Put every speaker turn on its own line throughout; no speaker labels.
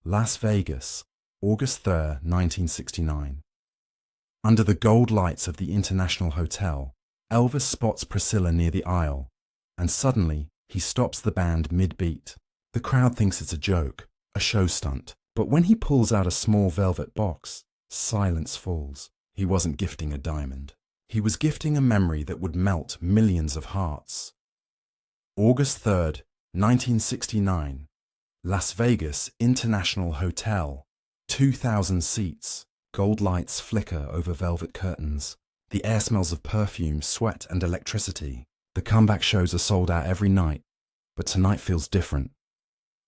Las Vegas, August 3rd, 1969. Under the gold lights of the International Hotel, Elvis spots Priscilla near the aisle, and suddenly he stops the band mid-beat. The crowd thinks it's a joke, a show stunt, but when he pulls out a small velvet box, silence falls. He wasn't gifting a diamond. He was gifting a memory that would melt millions of hearts. August 3rd, 1969. Las Vegas International Hotel. 2,000 seats. Gold lights flicker over velvet curtains. The air smells of perfume, sweat, and electricity. The comeback shows are sold out every night, but tonight feels different.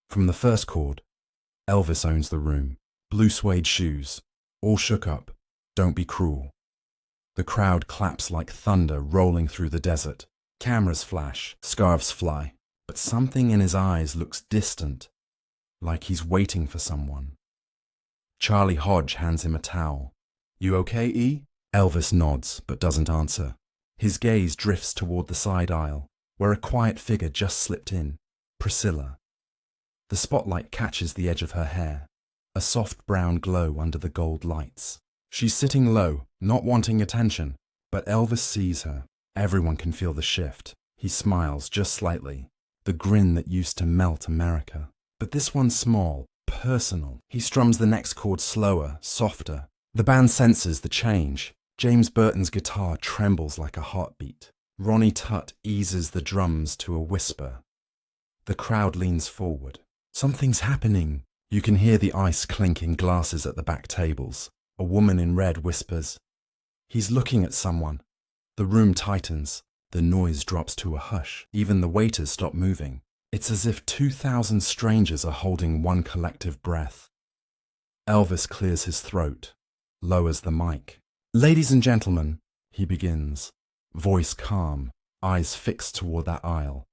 From the first chord, Elvis owns the room. Blue suede shoes, all shook up. Don't be cruel. The crowd claps like thunder rolling through the desert. Cameras flash, scarves fly, but something in his eyes looks distant, like he's waiting for someone. Charlie Hodge hands him a towel. You okay, E? Elvis nods, but doesn't answer. His gaze drifts toward the side aisle, where a quiet figure just slipped in. Priscilla. The spotlight catches the edge of her hair, a soft brown glow under the gold lights. She's sitting low, not wanting attention, but Elvis sees her. Everyone can feel the shift. He smiles just slightly, the grin that used to melt America. But this one's small, personal. He strums the next chord slower, softer. The band senses the change. James Burton's guitar trembles like a heartbeat. Ronnie Tutt eases the drums to a whisper. The crowd leans forward. Something's happening. You can hear the ice clink in glasses at the back tables. A woman in red whispers, "He's looking at someone." The room tightens. The noise drops to a hush. Even the waiters stop moving. It's as if 2,000 strangers are holding one collective breath. Elvis clears his throat, lowers the mic. "Ladies and gentlemen," he begins, voice calm, eyes fixed toward that aisle.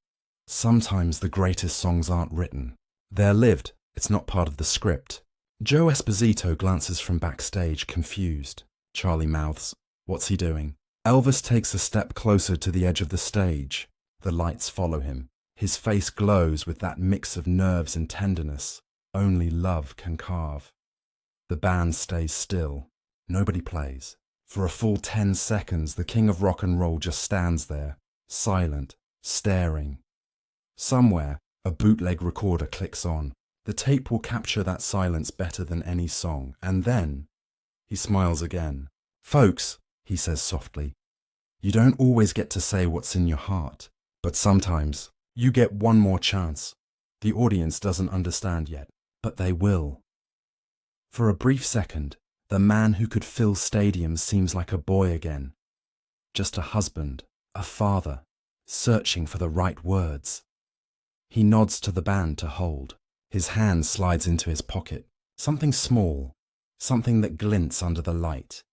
Sometimes the greatest songs aren't written. They're lived. It's not part of the script. Joe Esposito glances from backstage, confused. Charlie mouths, "What's he doing?" Elvis takes a step closer to the edge of the stage. The lights follow him. His face glows with that mix of nerves and tenderness only love can carve. The band stays still. Nobody plays. For a full 10 seconds, the king of rock and roll just stands there, silent, staring. Somewhere, a bootleg recorder clicks on. The tape will capture that silence better than any song. And then, he smiles again. "Folks," he says softly, "you don't always get to say what's in your heart, but sometimes you get one more chance. The audience doesn't understand yet, but they will." For a brief second, the man who could fill stadiums seems like a boy again. Just a husband, a father, searching for the right words. He nods to the band to hold. His hand slides into his pocket. Something small, something that glints under the light.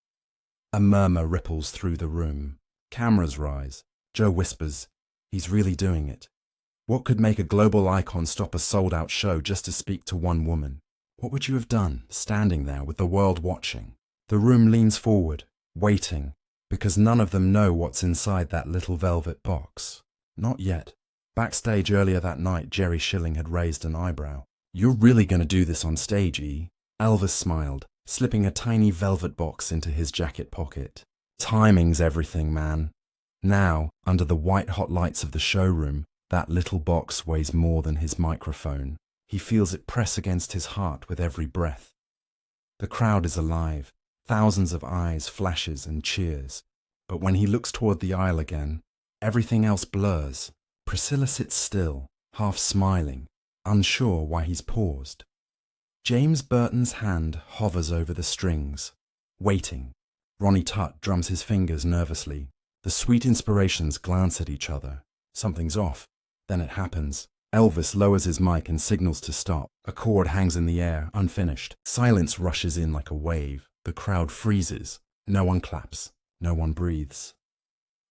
A murmur ripples through the room. Cameras rise. Joe whispers, "He's really doing it." What could make a global icon stop a sold-out show just to speak to one woman? What would you have done, standing there with the world watching? The room leans forward, waiting, because none of them know what's inside that little velvet box. Not yet. Backstage earlier that night, Jerry Schilling had raised an eyebrow. "You're really going to do this on stage, E?" Elvis smiled, slipping a tiny velvet box into his jacket pocket. "Timing's everything, man." Now, under the white-hot lights of the showroom, that little box weighs more than his microphone. He feels it press against his heart with every breath. The crowd is alive, thousands of eyes, flashes, and cheers. But when he looks toward the aisle again, everything else blurs. Priscilla sits still, half smiling, unsure why he's paused. James Burton's hand hovers over the strings, waiting. Ronnie Tutt drums his fingers nervously. The sweet inspirations glance at each other. Something's off. Then it happens. Elvis lowers his mic and signals to stop. A chord hangs in the air, unfinished. Silence rushes in like a wave. The crowd freezes. No one claps. No one breathes.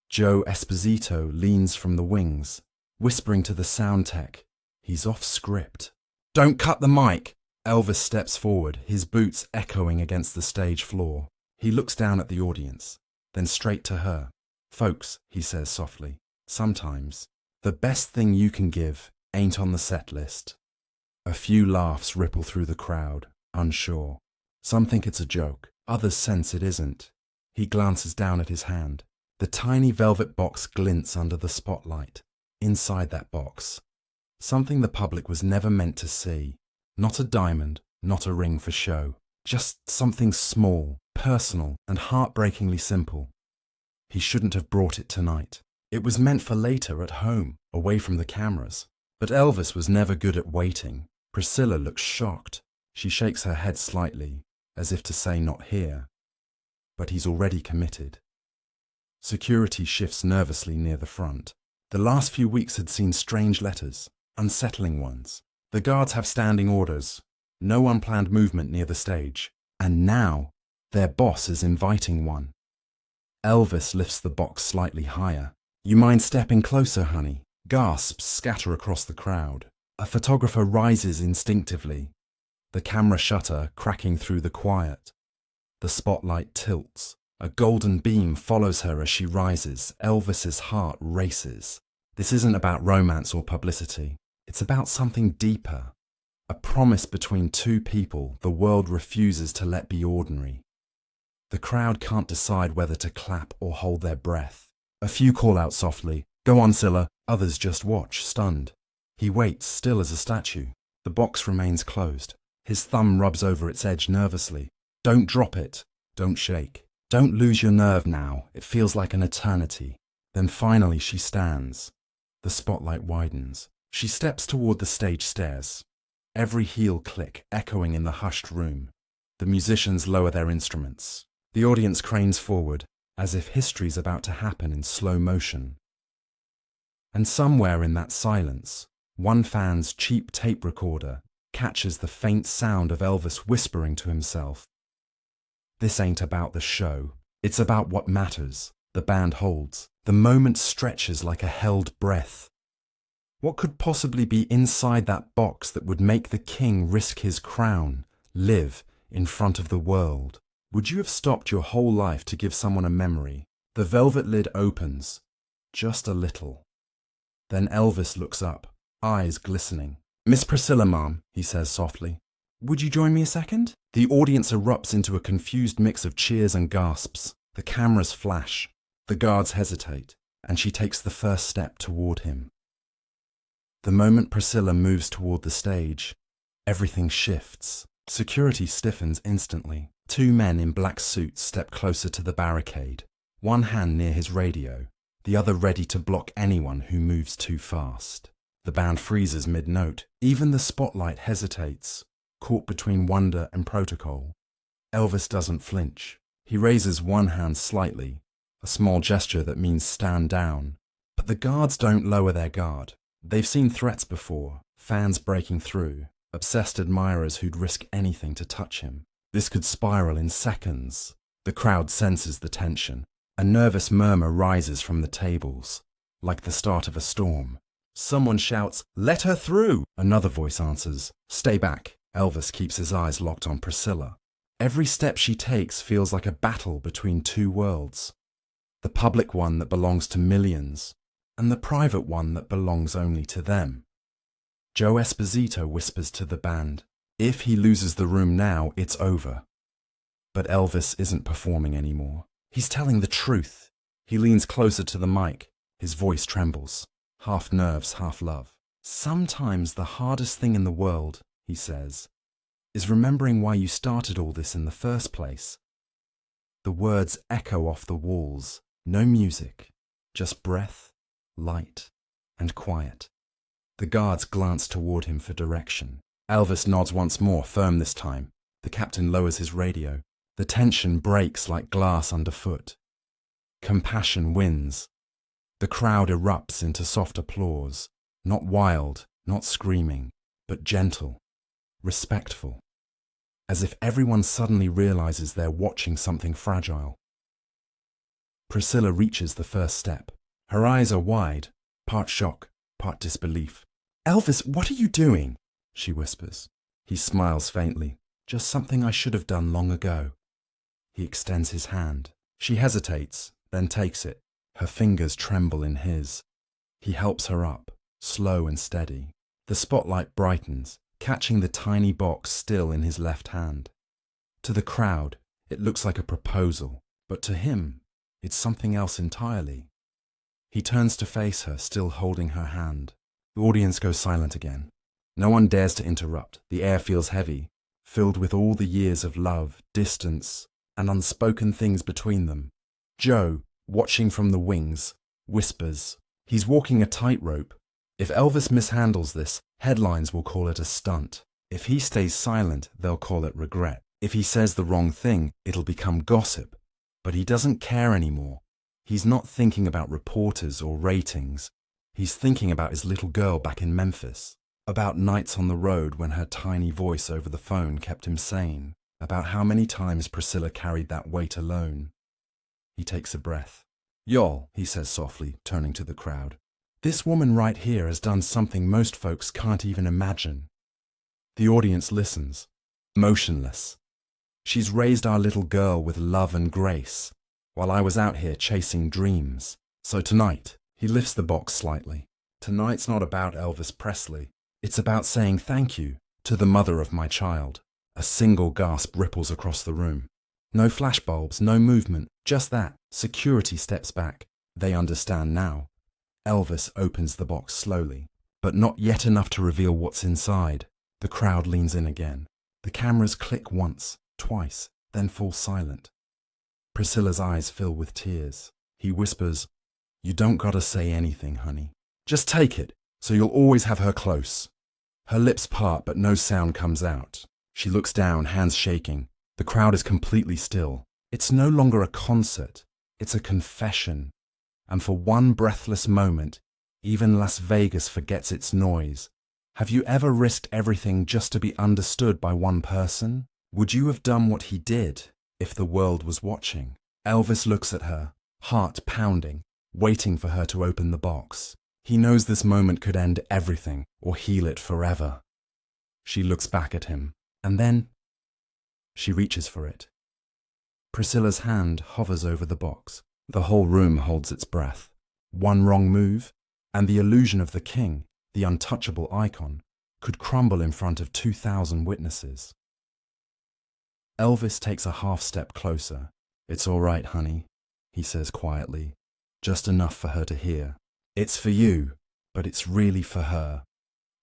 Joe Esposito leans from the wings, whispering to the sound tech. He's off script. "Don't cut the mic!" Elvis steps forward, his boots echoing against the stage floor. He looks down at the audience, then straight to her. "Folks," he says softly, "sometimes the best thing you can give ain't on the set list." A few laughs ripple through the crowd, unsure. Some think it's a joke, others sense it isn't. He glances down at his hand. The tiny velvet box glints under the spotlight. Inside that box, something the public was never meant to see. Not a diamond, not a ring for show. Just something small, personal, and heartbreakingly simple. He shouldn't have brought it tonight. It was meant for later at home, away from the cameras. But Elvis was never good at waiting. Priscilla looks shocked. She shakes her head slightly, as if to say not here. But he's already committed. Security shifts nervously near the front. The last few weeks had seen strange letters, unsettling ones. The guards have standing orders. No unplanned movement near the stage. And now, their boss is inviting one. Elvis lifts the box slightly higher. "You mind stepping closer, honey?" Gasps scatter across the crowd. A photographer rises instinctively, the camera shutter cracking through the quiet. The spotlight tilts. A golden beam follows her as she rises. Elvis's heart races. This isn't about romance or publicity. It's about something deeper. A promise between two people the world refuses to let be ordinary. The crowd can't decide whether to clap or hold their breath. A few call out softly, "Go on, Scylla." Others just watch, stunned. He waits, still as a statue. The box remains closed. His thumb rubs over its edge nervously. "Don't drop it. Don't shake. Don't lose your nerve now. It feels like an eternity." Then finally she stands. The spotlight widens. She steps toward the stage stairs. Every heel click echoing in the hushed room. The musicians lower their instruments. The audience cranes forward, as if history's about to happen in slow motion. And somewhere in that silence, one fan's cheap tape recorder catches the faint sound of Elvis whispering to himself. This ain't about the show. It's about what matters. The band holds. The moment stretches like a held breath. What could possibly be inside that box that would make the king risk his crown, live in front of the world? Would you have stopped your whole life to give someone a memory? The velvet lid opens, just a little. Then Elvis looks up, eyes glistening. "Miss Priscilla, ma'am," he says softly. "Would you join me a second?" The audience erupts into a confused mix of cheers and gasps. The cameras flash. The guards hesitate, and she takes the first step toward him. The moment Priscilla moves toward the stage, everything shifts. Security stiffens instantly. Two men in black suits step closer to the barricade, one hand near his radio, the other ready to block anyone who moves too fast. The band freezes mid-note. Even the spotlight hesitates, caught between wonder and protocol. Elvis doesn't flinch. He raises one hand slightly, a small gesture that means stand down. But the guards don't lower their guard. They've seen threats before, fans breaking through, obsessed admirers who'd risk anything to touch him. This could spiral in seconds. The crowd senses the tension. A nervous murmur rises from the tables, like the start of a storm. Someone shouts, "Let her through!" Another voice answers, "Stay back." Elvis keeps his eyes locked on Priscilla. Every step she takes feels like a battle between two worlds. The public one that belongs to millions, and the private one that belongs only to them. Joe Esposito whispers to the band, "If he loses the room now, it's over." But Elvis isn't performing anymore. He's telling the truth. He leans closer to the mic. His voice trembles, half nerves, half love. "Sometimes the hardest thing in the world," he says, "is remembering why you started all this in the first place." The words echo off the walls. No music, just breath, light, and quiet. The guards glance toward him for direction. Elvis nods once more, firm this time. The captain lowers his radio. The tension breaks like glass underfoot. Compassion wins. The crowd erupts into soft applause, not wild, not screaming, but gentle, respectful, as if everyone suddenly realizes they're watching something fragile. Priscilla reaches the first step. Her eyes are wide, part shock, part disbelief. "Elvis, what are you doing?" she whispers. He smiles faintly. "Just something I should have done long ago." He extends his hand. She hesitates, then takes it. Her fingers tremble in his. He helps her up, slow and steady. The spotlight brightens. catching the tiny box still in his left hand. To the crowd, it looks like a proposal, but to him, it's something else entirely. He turns to face her, still holding her hand. The audience goes silent again. No one dares to interrupt. The air feels heavy, filled with all the years of love, distance, and unspoken things between them. Joe, watching from the wings, whispers. He's walking a tightrope. If Elvis mishandles this, headlines will call it a stunt. If he stays silent, they'll call it regret. If he says the wrong thing, it'll become gossip. But he doesn't care anymore. He's not thinking about reporters or ratings. He's thinking about his little girl back in Memphis, about nights on the road when her tiny voice over the phone kept him sane, about how many times Priscilla carried that weight alone. He takes a breath. "Y'all," he says softly, turning to the crowd. "This woman right here has done something most folks can't even imagine." The audience listens, motionless. "She's raised our little girl with love and grace, while I was out here chasing dreams. So tonight," he lifts the box slightly, "tonight's not about Elvis Presley. It's about saying thank you to the mother of my child." A single gasp ripples across the room. No flashbulbs, no movement, just that. Security steps back. They understand now. Elvis opens the box slowly, but not yet enough to reveal what's inside. The crowd leans in again. The cameras click once, twice, then fall silent. Priscilla's eyes fill with tears. He whispers, "You don't gotta say anything, honey. Just take it, so you'll always have her close." Her lips part, but no sound comes out. She looks down, hands shaking. The crowd is completely still. It's no longer a concert. It's a confession. And for one breathless moment, even Las Vegas forgets its noise. Have you ever risked everything just to be understood by one person? Would you have done what he did if the world was watching? Elvis looks at her, heart pounding, waiting for her to open the box. He knows this moment could end everything or heal it forever. She looks back at him, and then she reaches for it. Priscilla's hand hovers over the box. The whole room holds its breath. One wrong move, and the illusion of the king, the untouchable icon, could crumble in front of 2,000 witnesses. Elvis takes a half step closer. "It's all right, honey," he says quietly, just enough for her to hear. "It's for you, but it's really for her."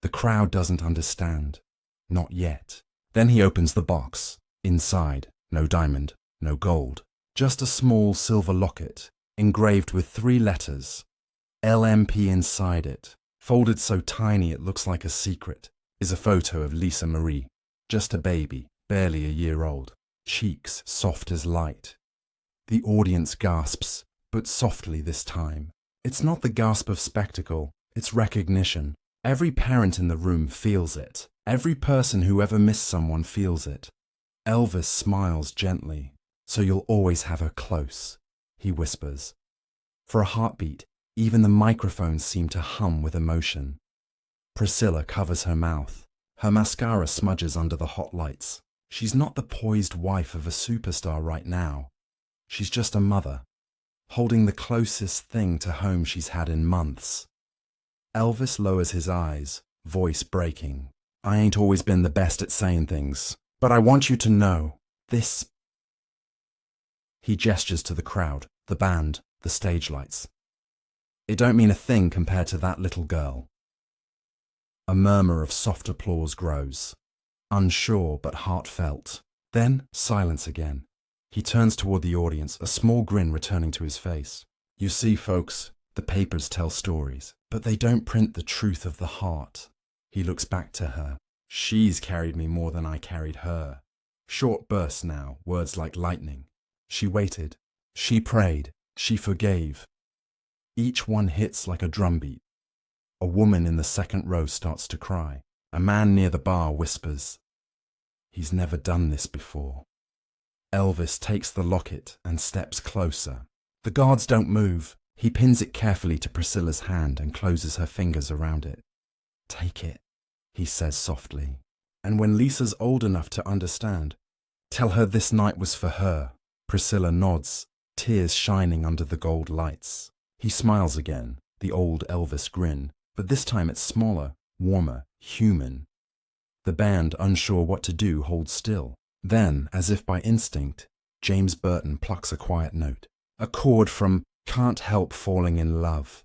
The crowd doesn't understand. Not yet. Then he opens the box. Inside, no diamond, no gold, just a small silver locket, engraved with 3 letters. LMP inside it, folded so tiny it looks like a secret, is a photo of Lisa Marie, just a baby, barely a year old, cheeks soft as light. The audience gasps, but softly this time. It's not the gasp of spectacle, it's recognition. Every parent in the room feels it. Every person who ever missed someone feels it. Elvis smiles gently. "So you'll always have her close," he whispers. For a heartbeat, even the microphones seem to hum with emotion. Priscilla covers her mouth. Her mascara smudges under the hot lights. She's not the poised wife of a superstar right now. She's just a mother, holding the closest thing to home she's had in months. Elvis lowers his eyes, voice breaking. "I ain't always been the best at saying things, but I want you to know, this..." He gestures to the crowd, the band, the stage lights. "It don't mean a thing compared to that little girl." A murmur of soft applause grows, unsure but heartfelt. Then silence again. He turns toward the audience, a small grin returning to his face. "You see, folks, the papers tell stories, but they don't print the truth of the heart." He looks back to her. "She's carried me more than I carried her." Short bursts now, words like lightning. She waited. She prayed. She forgave. Each one hits like a drumbeat. A woman in the second row starts to cry. A man near the bar whispers, "He's never done this before." Elvis takes the locket and steps closer. The guards don't move. He pins it carefully to Priscilla's hand and closes her fingers around it. "Take it," he says softly. "And when Lisa's old enough to understand, tell her this night was for her." Priscilla nods, tears shining under the gold lights. He smiles again, the old Elvis grin, but this time it's smaller, warmer, human. The band, unsure what to do, holds still. Then, as if by instinct, James Burton plucks a quiet note. A chord from Can't Help Falling in Love.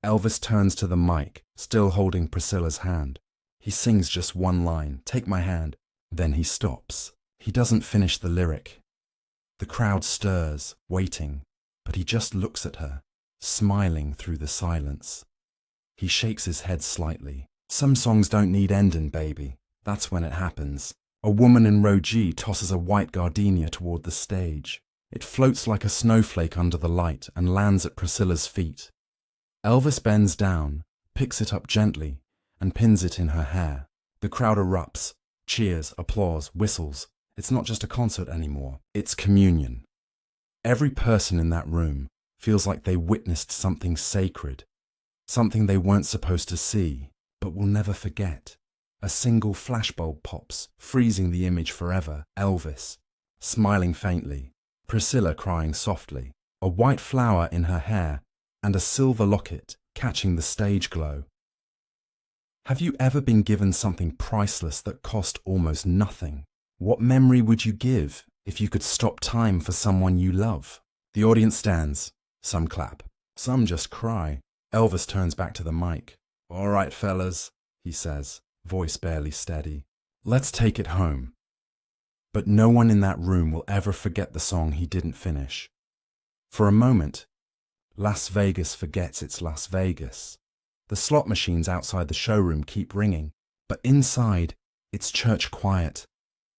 Elvis turns to the mic, still holding Priscilla's hand. He sings just one line, "Take my hand." Then he stops. He doesn't finish the lyric. The crowd stirs, waiting, but he just looks at her, smiling through the silence. He shakes his head slightly. Some songs don't need ending, baby. That's when it happens. A woman in row G tosses a white gardenia toward the stage. It floats like a snowflake under the light and lands at Priscilla's feet. Elvis bends down, picks it up gently, and pins it in her hair. The crowd erupts. Cheers, applause, whistles. It's not just a concert anymore. It's communion. Every person in that room feels like they witnessed something sacred, something they weren't supposed to see, but will never forget. A single flashbulb pops, freezing the image forever. Elvis, smiling faintly. Priscilla crying softly. A white flower in her hair and a silver locket catching the stage glow. Have you ever been given something priceless that cost almost nothing? What memory would you give if you could stop time for someone you love? The audience stands. Some clap. Some just cry. Elvis turns back to the mic. "All right, fellas," he says, voice barely steady. "Let's take it home." But no one in that room will ever forget the song he didn't finish. For a moment, Las Vegas forgets it's Las Vegas. The slot machines outside the showroom keep ringing, but inside, it's church quiet.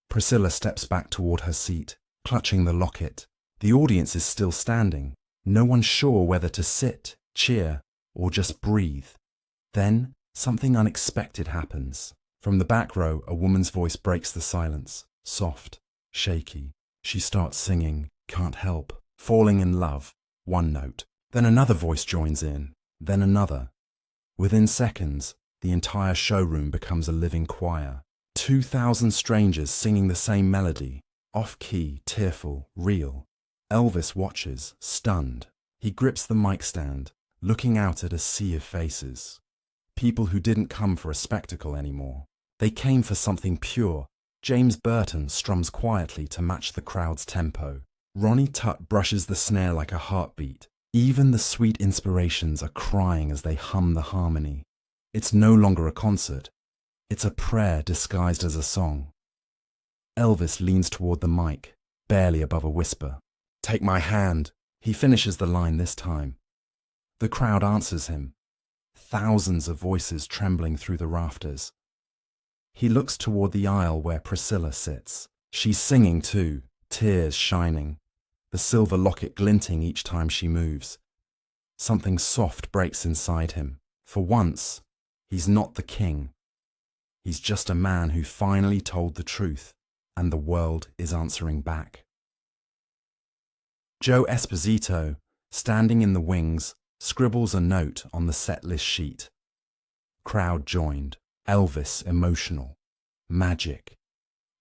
Priscilla steps back toward her seat, clutching the locket. The audience is still standing, no one sure whether to sit, cheer, or just breathe. Then, something unexpected happens. From the back row, a woman's voice breaks the silence, soft, shaky. She starts singing, "Can't Help," "Falling in Love," one note. Then another voice joins in, then another. Within seconds, the entire showroom becomes a living choir. 2,000 strangers singing the same melody, off-key, tearful, real. Elvis watches, stunned. He grips the mic stand, looking out at a sea of faces. People who didn't come for a spectacle anymore. They came for something pure. James Burton strums quietly to match the crowd's tempo. Ronnie Tutt brushes the snare like a heartbeat. Even the sweet inspirations are crying as they hum the harmony. It's no longer a concert. It's a prayer disguised as a song. Elvis leans toward the mic, barely above a whisper. "Take my hand." He finishes the line this time. The crowd answers him. Thousands of voices trembling through the rafters. He looks toward the aisle where Priscilla sits. She's singing too, tears shining, the silver locket glinting each time she moves. Something soft breaks inside him. For once, he's not the king. He's just a man who finally told the truth, and the world is answering back. Joe Esposito, standing in the wings, scribbles a note on the set list sheet. Crowd joined. Elvis emotional. Magic.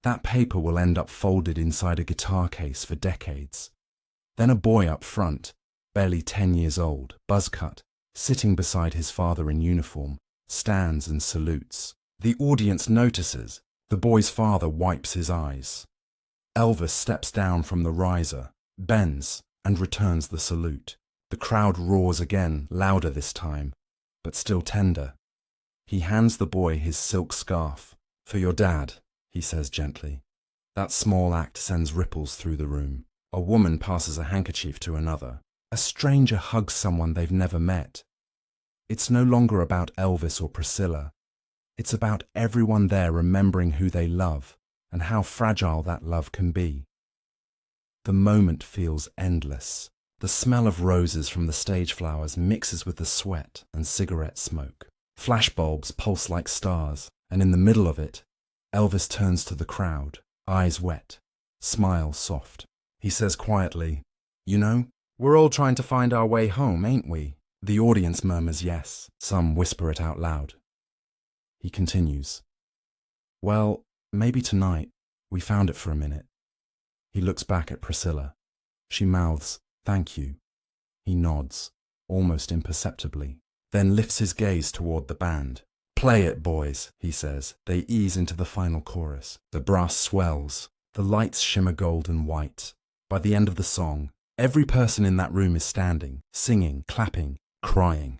That paper will end up folded inside a guitar case for decades. Then a boy up front, barely 10 years old, buzz cut, sitting beside his father in uniform, stands and salutes. The audience notices. The boy's father wipes his eyes. Elvis steps down from the riser, bends, and returns the salute. The crowd roars again, louder this time, but still tender. He hands the boy his silk scarf. "For your dad," he says gently. That small act sends ripples through the room. A woman passes a handkerchief to another. A stranger hugs someone they've never met. It's no longer about Elvis or Priscilla. It's about everyone there remembering who they love and how fragile that love can be. The moment feels endless. The smell of roses from the stage flowers mixes with the sweat and cigarette smoke. Flashbulbs pulse like stars, and in the middle of it, Elvis turns to the crowd, eyes wet, smile soft. He says quietly, "You know, we're all trying to find our way home, ain't we?" The audience murmurs yes. Some whisper it out loud. He continues, "Well, maybe tonight, we found it for a minute." He looks back at Priscilla. She mouths, "Thank you." He nods, almost imperceptibly, then lifts his gaze toward the band. "Play it, boys," he says. They ease into the final chorus. The brass swells. The lights shimmer gold and white. By the end of the song, every person in that room is standing, singing, clapping, crying.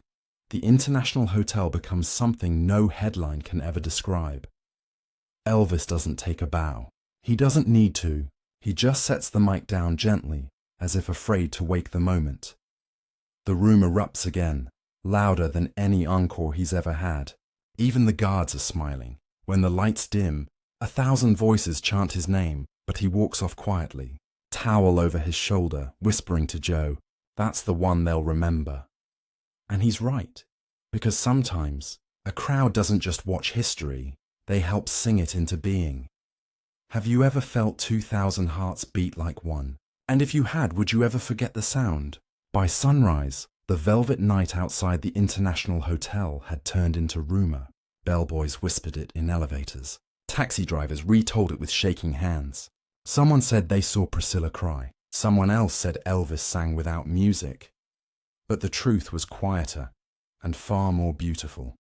The International Hotel becomes something no headline can ever describe. Elvis doesn't take a bow. He doesn't need to. He just sets the mic down gently, as if afraid to wake the moment. The room erupts again, louder than any encore he's ever had. Even the guards are smiling. When the lights dim, 1,000 voices chant his name, but he walks off quietly, towel over his shoulder, whispering to Joe, "That's the one they'll remember." And he's right, because sometimes a crowd doesn't just watch history, they help sing it into being. Have you ever felt 2,000 hearts beat like one? And if you had, would you ever forget the sound? By sunrise, the velvet night outside the International Hotel had turned into rumor. Bellboys whispered it in elevators. Taxi drivers retold it with shaking hands. Someone said they saw Priscilla cry. Someone else said Elvis sang without music. But the truth was quieter and far more beautiful.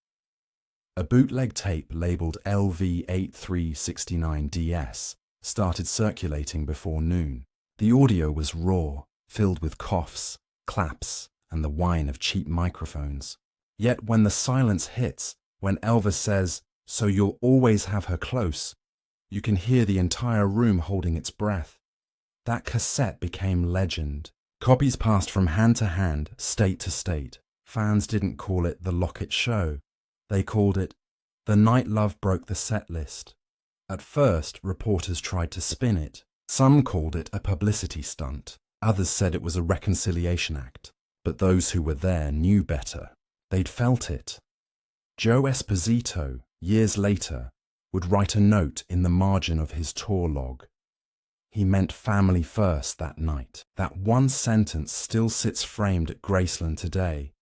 A bootleg tape labeled LV8369DS started circulating before noon. The audio was raw, filled with coughs, claps, and the whine of cheap microphones. Yet when the silence hits, when Elvis says, "So you'll always have her close," you can hear the entire room holding its breath. That cassette became legend. Copies passed from hand to hand, state to state. Fans didn't call it the Lockett Show. They called it "The Night Love Broke the Set List." At first, reporters tried to spin it. Some called it a publicity stunt. Others said it was a reconciliation act. But those who were there knew better. They'd felt it. Joe Esposito, years later, would write a note in the margin of his tour log. He meant family first that night. That one sentence still sits framed at Graceland today,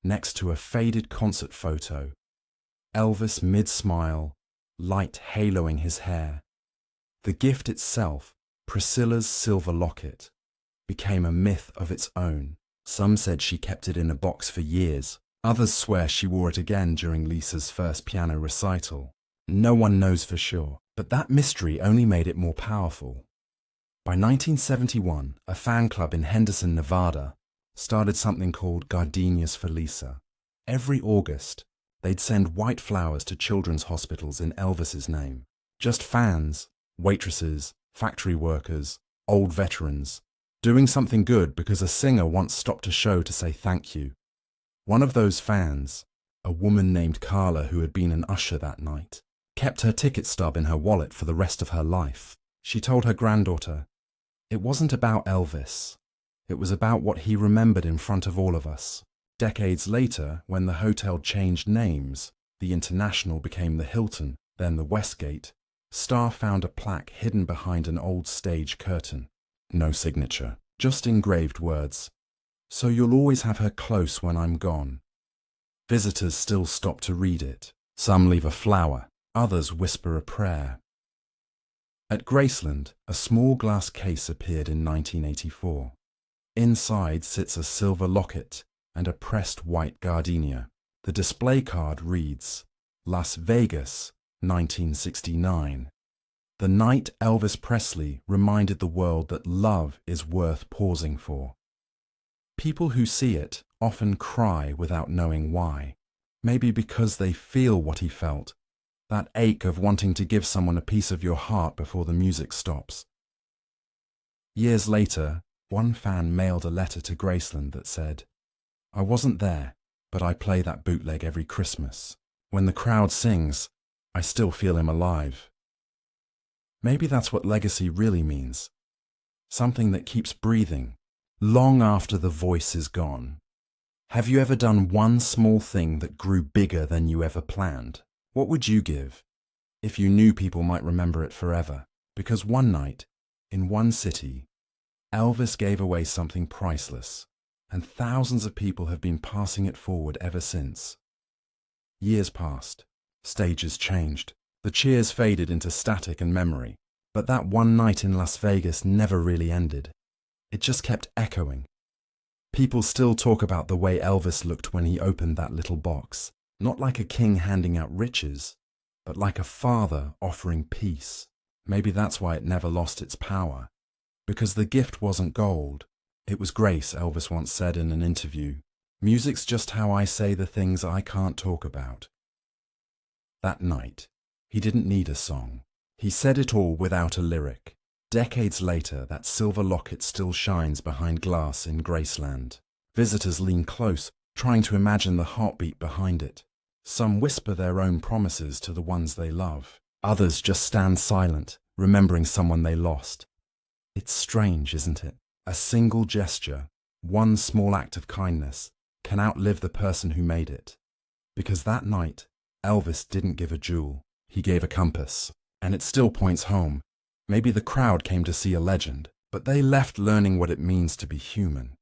next to a faded concert photo. Elvis mid-smile, light haloing his hair. The gift itself, Priscilla's silver locket, became a myth of its own. Some said she kept it in a box for years. Others swear she wore it again during Lisa's first piano recital. No one knows for sure, but that mystery only made it more powerful. By 1971, a fan club in Henderson, Nevada, started something called Gardenias for Lisa. Every August, they'd send white flowers to children's hospitals in Elvis's name. Just fans, waitresses, factory workers, old veterans, doing something good because a singer once stopped a show to say thank you. One of those fans, a woman named Carla who had been an usher that night, kept her ticket stub in her wallet for the rest of her life. She told her granddaughter, "It wasn't about Elvis. It was about what he remembered in front of all of us." Decades later, when the hotel changed names, the International became the Hilton, then the Westgate, Starr found a plaque hidden behind an old stage curtain. No signature, just engraved words. "So you'll always have her close when I'm gone." Visitors still stop to read it. Some leave a flower, others whisper a prayer. At Graceland, a small glass case appeared in 1984. Inside sits a silver locket and a pressed white gardenia. The display card reads, "Las Vegas, 1969. The night Elvis Presley reminded the world that love is worth pausing for." People who see it often cry without knowing why. Maybe because they feel what he felt, that ache of wanting to give someone a piece of your heart before the music stops. Years later, one fan mailed a letter to Graceland that said, "I wasn't there, but I play that bootleg every Christmas. When the crowd sings, I still feel him alive." Maybe that's what legacy really means. Something that keeps breathing, long after the voice is gone. Have you ever done one small thing that grew bigger than you ever planned? What would you give if you knew people might remember it forever? Because one night, in one city, Elvis gave away something priceless, and thousands of people have been passing it forward ever since. Years passed, stages changed, the cheers faded into static and memory, but that one night in Las Vegas never really ended. It just kept echoing. People still talk about the way Elvis looked when he opened that little box. Not like a king handing out riches, but like a father offering peace. Maybe that's why it never lost its power. Because the gift wasn't gold, it was grace, Elvis once said in an interview. Music's just how I say the things I can't talk about. That night, he didn't need a song. He said it all without a lyric. Decades later, that silver locket still shines behind glass in Graceland. Visitors lean close, trying to imagine the heartbeat behind it. Some whisper their own promises to the ones they love. Others just stand silent, remembering someone they lost. It's strange, isn't it? A single gesture, one small act of kindness, can outlive the person who made it. Because that night, Elvis didn't give a jewel. He gave a compass. And it still points home. Maybe the crowd came to see a legend, but they left learning what it means to be human.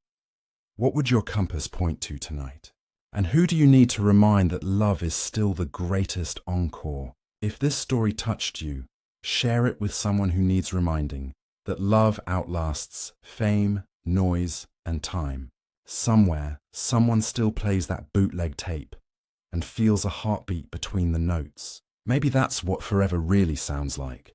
What would your compass point to tonight? And who do you need to remind that love is still the greatest encore? If this story touched you, share it with someone who needs reminding that love outlasts fame, noise, and time. Somewhere, someone still plays that bootleg tape and feels a heartbeat between the notes. Maybe that's what forever really sounds like.